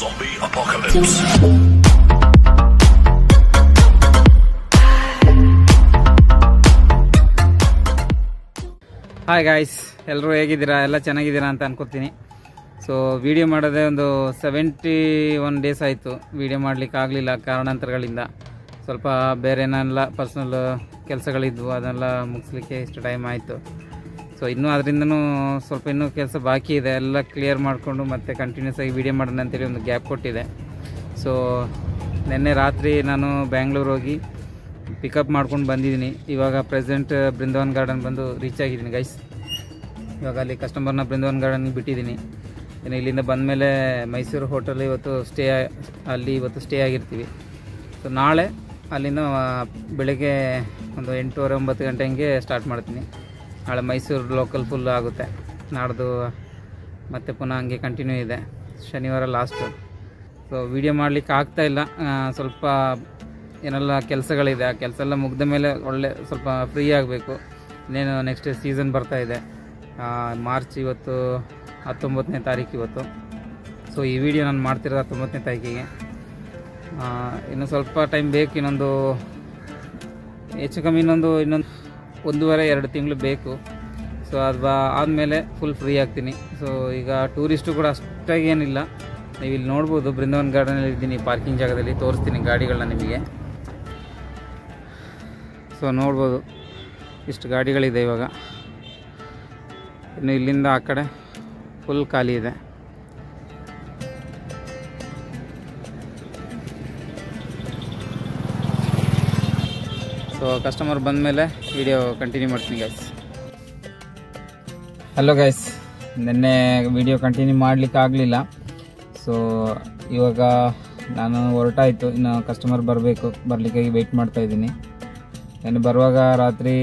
Zombie apocalypse. Hi guys, ಎಲ್ಲರೂ ಹೇಗಿದ್ದೀರಾ? ಎಲ್ಲ ಚೆನ್ನಾಗಿದ್ದೀರಾ ಅಂತ ಅನ್ಕೋತೀನಿ. ಸೊ ವಿಡಿಯೋ ಮಾಡೋದೇ ಒಂದು 71 ಡೇಸ್ ಆಯಿತು. ವಿಡಿಯೋ ಮಾಡಲಿಕ್ಕೆ ಆಗಲಿಲ್ಲ ಕಾರಣಾಂತರಗಳಿಂದ. ಸ್ವಲ್ಪ ಬೇರೆ ಏನೆಲ್ಲ ಪರ್ಸ್ನಲ್ ಕೆಲಸಗಳಿದ್ವು, ಅದನ್ನೆಲ್ಲ ಮುಗಿಸ್ಲಿಕ್ಕೆ ಇಷ್ಟು ಟೈಮ್ ಆಯಿತು. ಸೊ ಇನ್ನೂ ಅದರಿಂದನೂ ಸ್ವಲ್ಪ ಇನ್ನೂ ಕೆಲಸ ಬಾಕಿ ಇದೆ. ಎಲ್ಲ ಕ್ಲಿಯರ್ ಮಾಡಿಕೊಂಡು ಮತ್ತೆ ಕಂಟಿನ್ಯೂಸ್ ಆಗಿ ವಿಡಿಯೋ ಮಾಡೋಣ ಅಂತೇಳಿ ಒಂದು ಗ್ಯಾಪ್ ಕೊಟ್ಟಿದೆ. ಸೊ ನಿನ್ನೆ ರಾತ್ರಿ ನಾನು ಬ್ಯಾಂಗ್ಳೂರು ಹೋಗಿ ಪಿಕಪ್ ಮಾಡ್ಕೊಂಡು ಬಂದಿದ್ದೀನಿ. ಇವಾಗ ಪ್ರೆಸೆಂಟ್ ಬೃಂದಾವನ್ ಗಾರ್ಡನ್ ಬಂದು ರೀಚ್ ಆಗಿದ್ದೀನಿ ಗೈಸ್. ಇವಾಗ ಅಲ್ಲಿ ಕಸ್ಟಮರ್ನ ಬೃಂದಾವನ್ ಗಾರ್ಡನ್ಗೆ ಬಿಟ್ಟಿದ್ದೀನಿ. ಇನ್ನು ಇಲ್ಲಿಂದ ಬಂದಮೇಲೆ ಮೈಸೂರು ಹೋಟೆಲ್ ಇವತ್ತು ಸ್ಟೇ ಆಗಿರ್ತೀವಿ. ಸೊ ನಾಳೆ ಅಲ್ಲಿಂದ ಬೆಳಗ್ಗೆ ಒಂದು 8:30-9 ಗಂಟೆ ಹಂಗೆ ಸ್ಟಾರ್ಟ್ ಮಾಡ್ತೀನಿ. ನಾಳೆ ಮೈಸೂರು ಲೋಕಲ್ ಫುಲ್ ಆಗುತ್ತೆ. ನಾಡ್ದು ಮತ್ತೆ ಪುನಃ ಹಂಗೆ ಕಂಟಿನ್ಯೂ ಇದೆ. ಶನಿವಾರ ಲಾಸ್ಟು. ಸೊ ವಿಡಿಯೋ ಮಾಡಲಿಕ್ಕೆ ಆಗ್ತಾಯಿಲ್ಲ, ಸ್ವಲ್ಪ ಏನೆಲ್ಲ ಕೆಲಸಗಳಿದೆ. ಆ ಕೆಲಸ ಎಲ್ಲ ಮುಗಿದ ಮೇಲೆ ಸ್ವಲ್ಪ ಫ್ರೀ ಆಗಬೇಕು. ಇನ್ನೇನು ನೆಕ್ಸ್ಟ್ ಸೀಸನ್ ಬರ್ತಾಯಿದೆ. ಮಾರ್ಚ್ ಇವತ್ತು 19ನೇ ತಾರೀಕು ಇವತ್ತು. ಸೊ ಈ ವಿಡಿಯೋ ನಾನು ಮಾಡ್ತಿರೋದು 19ನೇ ತಾರೀಕಿಗೆ. ಇನ್ನು ಸ್ವಲ್ಪ ಟೈಮ್ ಬೇಕು, ಇನ್ನೊಂದು ಹೆಚ್ಚು ಕಮ್ಮಿ ಇನ್ನೊಂದು 1.5-2 ತಿಂಗಳು ಬೇಕು. ಸೊ ಅದು ಆದಮೇಲೆ ಫುಲ್ ಫ್ರೀ ಆಗ್ತೀನಿ. ಸೊ ಈಗ ಟೂರಿಸ್ಟು ಕೂಡ ಅಷ್ಟಾಗಿ ಏನಿಲ್ಲ. ನೀವು ಇಲ್ಲಿ ನೋಡ್ಬೋದು, ಬೃಂದಾವನ್ ಗಾರ್ಡನಲ್ಲಿ ಇದ್ದೀನಿ, ಪಾರ್ಕಿಂಗ್ ಜಾಗದಲ್ಲಿ ತೋರಿಸ್ತೀನಿ ಗಾಡಿಗಳನ್ನ ನಿಮಗೆ. ಸೊ ನೋಡ್ಬೋದು ಇಷ್ಟು ಗಾಡಿಗಳಿದೆ ಇವಾಗ. ಇನ್ನು ಇಲ್ಲಿಂದ ಆ ಕಡೆ ಫುಲ್ ಖಾಲಿ ಇದೆ. ಸೊ ಕಸ್ಟಮರ್ ಬಂದ ಮೇಲೆ ವಿಡಿಯೋ ಕಂಟಿನ್ಯೂ ಮಾಡ್ತೀನಿ ಗೈಸ್. ಹಲೋ ಗೈಸ್, ನಿನ್ನೆ ವಿಡಿಯೋ ಕಂಟಿನ್ಯೂ ಮಾಡಲಿಕ್ಕೆ ಆಗಲಿಲ್ಲ. ಸೊ ಇವಾಗ ನಾನು ಹೊರಟಾಯಿತು. ಇನ್ನು ಕಸ್ಟಮರ್ ಬರಲಿಕ್ಕಾಗಿ ವೆಯ್ಟ್ ಮಾಡ್ತಾಯಿದ್ದೀನಿ. ನಾನು ಬರುವಾಗ ರಾತ್ರಿ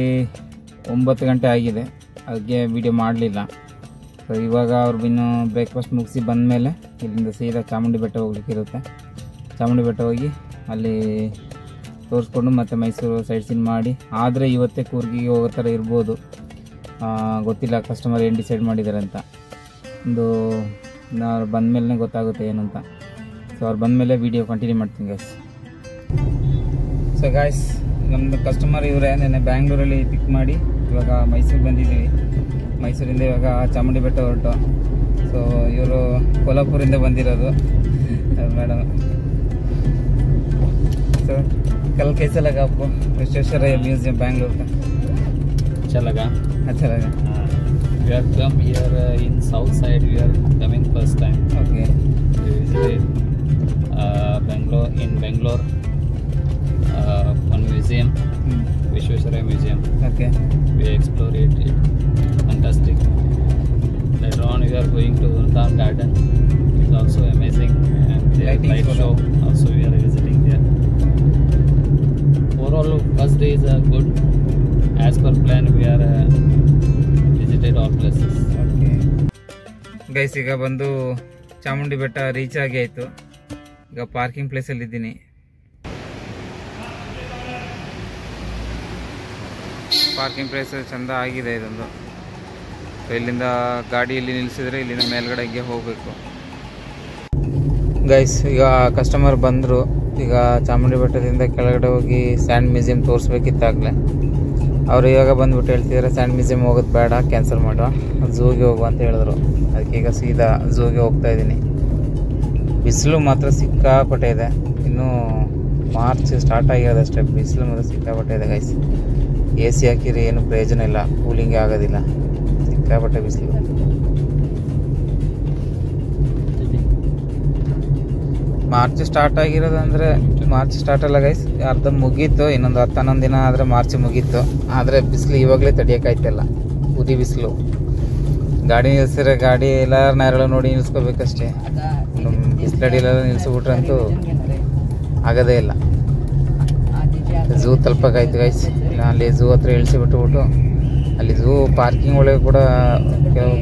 9 ಗಂಟೆ ಆಗಿದೆ, ಅದಕ್ಕೆ ವಿಡಿಯೋ ಮಾಡಲಿಲ್ಲ. ಸೊ ಇವಾಗ ಅವ್ರು ಇನ್ನು ಬ್ರೇಕ್ಫಾಸ್ಟ್ ಮುಗಿಸಿ ಬಂದಮೇಲೆ ಇಲ್ಲಿಂದ ಸೀದಾ ಚಾಮುಂಡಿ ಬೆಟ್ಟ ಹೋಗ್ಲಿಕ್ಕಿರುತ್ತೆ. ಚಾಮುಂಡಿ ಬೆಟ್ಟ ಹೋಗಿ ಅಲ್ಲಿ ತೋರಿಸ್ಕೊಂಡು ಮತ್ತೆ ಮೈಸೂರು ಸೈಡ್ ಸೀನ್ ಮಾಡಿ, ಆದರೆ ಇವತ್ತೇ ಕೂರ್ಗಿಗೆ ಹೋಗೋ ಥರ ಇರ್ಬೋದು. ಗೊತ್ತಿಲ್ಲ ಕಸ್ಟಮರ್ ಏನು ಡಿಸೈಡ್ ಮಾಡಿದ್ದಾರೆ ಅಂತ. ಅವ್ರು ಬಂದಮೇಲೆ ಗೊತ್ತಾಗುತ್ತೆ ಏನಂತ. ಸೊ ಅವ್ರು ಬಂದಮೇಲೆ ವಿಡಿಯೋ ಕಂಟಿನ್ಯೂ ಮಾಡ್ತೀನಿ ಗೈಸ್. ಸೊ ಗಾಯ್ಸ್, ನಮ್ಮದು ಕಸ್ಟಮರ್ ಇವರೇ. ನೆನ್ನೆ ಬ್ಯಾಂಗ್ಳೂರಲ್ಲಿ ಪಿಕ್ ಮಾಡಿ ಇವಾಗ ಮೈಸೂರಿಗೆ ಬಂದಿದ್ದೀವಿ. ಮೈಸೂರಿಂದ ಇವಾಗ ಚಾಮುಂಡಿ ಬೆಟ್ಟ ಹೊರಟು. ಸೊ ಇವರು ಕೋಲ್ಹಾಪುರಿಂದ ಬಂದಿರೋದು ಮೇಡಮ್. ಸೊ कल कैसा लगा आपको विश्वेश्वरैया म्यूजियम बैंगलोर का? अच्छा लगा. We are come here in south side. We are coming first time. Okay. We visited Bangalore one museum, Vishweswaraya Museum. Okay. We explored it. Fantastic. Later on we are going to Brindavan Garden. It's also amazing. And the light show also we are visiting there. Overall, first day is good. As per plan, we are visited all places. Okay. Guys, ಈಗ ಬಂದು ಚಾಮುಂಡಿ ಬೆಟ್ಟ reach ಆಗಿ ಆಯಿತು. ಈಗ parking ಪ್ಲೇಸಲ್ಲಿ ಇದ್ದೀನಿ. Parking place ಚೆಂದ ಆಗಿದೆ ಇದೊಂದು. ಇಲ್ಲಿಂದ ಗಾಡಿಯಲ್ಲಿ ನಿಲ್ಲಿಸಿದ್ರೆ ಇಲ್ಲಿಂದ ಮೇಲ್ಗಡೆಗೆ ಹೋಗಬೇಕು. ಗೈಸ್, ಈಗ ಕಸ್ಟಮರ್ ಬಂದರು. ಈಗ ಚಾಮುಂಡಿ ಬೆಟ್ಟದಿಂದ ಕೆಳಗಡೆ ಹೋಗಿ ಸ್ಯಾಂಡ್ ಮ್ಯೂಸಿಯಂ ತೋರಿಸ್ಬೇಕಿತ್ತಾಗಲೇ. ಅವರು ಇವಾಗ ಬಂದುಬಿಟ್ಟು ಹೇಳ್ತಿದ್ದಾರೆ ಸ್ಯಾಂಡ್ ಮ್ಯೂಸಿಯಂ ಹೋಗೋದು ಬೇಡ, ಕ್ಯಾನ್ಸಲ್ ಮಾಡುವ, ಝೂಗೆ ಹೋಗುವ ಅಂತ ಹೇಳಿದ್ರು. ಅದಕ್ಕೆ ಈಗ ಸೀದಾ ಝೂಗೆ ಹೋಗ್ತಾಯಿದ್ದೀನಿ. ಬಿಸಿಲು ಮಾತ್ರ ಸಿಕ್ಕಾಪಟ್ಟೆ ಇದೆ. ಇನ್ನೂ ಮಾರ್ಚ್ ಸ್ಟಾರ್ಟ್ ಆಗಿರೋದಷ್ಟೇ, ಬಿಸಿಲು ಮಾತ್ರ ಸಿಕ್ಕಾಪಟ್ಟೆ ಇದೆ ಗೈಸ್. AC ಹಾಕಿರಿ ಏನು ಪ್ರಯೋಜನ ಇಲ್ಲ, ಕೂಲಿಂಗೇ ಆಗೋದಿಲ್ಲ, ಸಿಕ್ಕಾಪಟ್ಟೆ ಬಿಸಿಲು. ಮಾರ್ಚ್ ಸ್ಟಾರ್ಟ್ ಆಗಿರೋದು ಅಂದರೆ ಮಾರ್ಚ್ ಸ್ಟಾರ್ಟ್ ಅಲ್ಲ ಗೈಸ್, ಅರ್ಧ ಮುಗೀತು. ಇನ್ನೊಂದು 10-11 ದಿನ ಆದರೆ ಮಾರ್ಚ್ ಮುಗೀತು. ಆದರೆ ಬಿಸಿಲು ಇವಾಗಲೇ ತಡಿಯೋಕ್ಕಾಯ್ತಿಲ್ಲ, ಉದಿ ಬಿಸಿಲು. ಗಾಡಿ ನಿಲ್ಲಿಸಿದ್ರೆ ಗಾಡಿ ಎಲ್ಲರ ನೆರಳು ನೋಡಿ ನಿಲ್ಲಿಸ್ಕೋಬೇಕಷ್ಟೇ. ಬಿಸಿಲಡಿಲೆಲ್ಲ ನಿಲ್ಲಿಸ್ಬಿಟ್ರಂತೂ ಆಗೋದೇ ಇಲ್ಲ. ಝೂ ತಲುಪಕ್ಕಾಯ್ತು ಗೈಸ್. ಅಲ್ಲಿ ಝೂ ಹತ್ರ ಇಳಿಸಿಬಿಟ್ಟುಬಿಟ್ಟು ಅಲ್ಲಿ ಝೂ ಪಾರ್ಕಿಂಗ್ ಒಳಗೆ ಕೂಡ ಕೆಲವು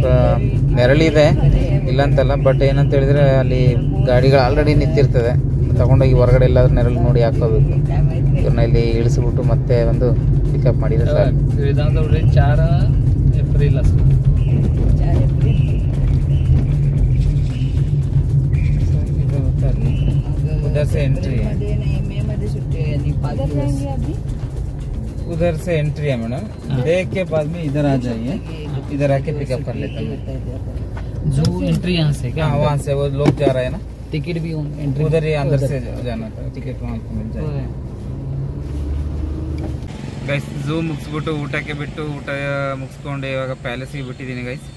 ನೆರಳಿದೆ, ಇಲ್ಲಂತಲ್ಲ. ಬಟ್ ಏನಂತ ಹೇಳಿದರೆ ಅಲ್ಲಿ ಗಾಡಿಗಳು ಆಲ್ರೆಡಿ ನಿಂತಿರ್ತದೆ. ತಗೊಂಡೋಗಿ ಹೊರಗಡೆ ಎಲ್ಲಾದ್ರೂ ನೆರಳು ನೋಡಿ ಹಾಕೋಬೇಕು. ಇವ್ರನ್ನ ಇಲ್ಲಿ ಇಳಿಸಿಬಿಟ್ಟು ಮತ್ತೆ ಒಂದು ಪಿಕಪ್ ಮಾಡಿದ್ರೆ ಸರ್. 4 ಏಪ್ರಿಲ್ ಅಷ್ಟು. उधर से एंट्री है, मध्ये नाही मे मध्ये सुट्टी आहे आणि 5 दिवस उधर से एंट्री है मैडम। देख के बाद में इधर आ जाइए, इधर आके पिकअप कर लेते हैं। जू एंट्री यहाँ से क्या? हाँ वहाँ से वो लोग जा रहे हैं ना, टिकट भी एंट्री उधर ही अंदर से जाना था, टिकट वहाँ पे मिल जाएगा। ಗೈಸ್ ಝೂ ಮುಗಿಸ್ಬಿಟ್ಟು ಊಟಕ್ಕೆ ಬಿಟ್ಟು ಊಟ ಮುಗಿಸ್ಕೊಂಡು ಇವಾಗ ಪ್ಯಾಲೇಸಿಗೆ ಬಿಟ್ಟಿದ್ದೀನಿ ಗೈಸ್.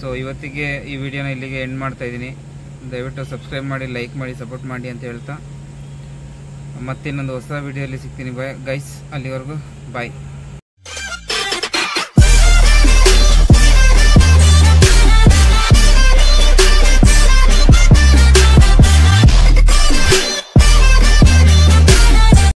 ಸೊ ಇವತ್ತಿಗೆ ಈ ವಿಡಿಯೋನ ಇಲ್ಲಿಗೆ ಎಂಡ್ ಮಾಡ್ತಾ ಇದ್ದೀನಿ. ದಯವಿಟ್ಟು ಸಬ್ಸ್ಕ್ರೈಬ್ ಮಾಡಿ, ಲೈಕ್ ಮಾಡಿ, ಸಪೋರ್ಟ್ ಮಾಡಿ ಅಂತ ಹೇಳ್ತಾ ಮತ್ತಿನ್ನೊಂದು ಹೊಸ ವಿಡಿಯೋಲಿ ಸಿಗ್ತೀನಿ ಗೈಸ್. ಅಲ್ಲಿವರೆಗೂ ಬಾಯ್.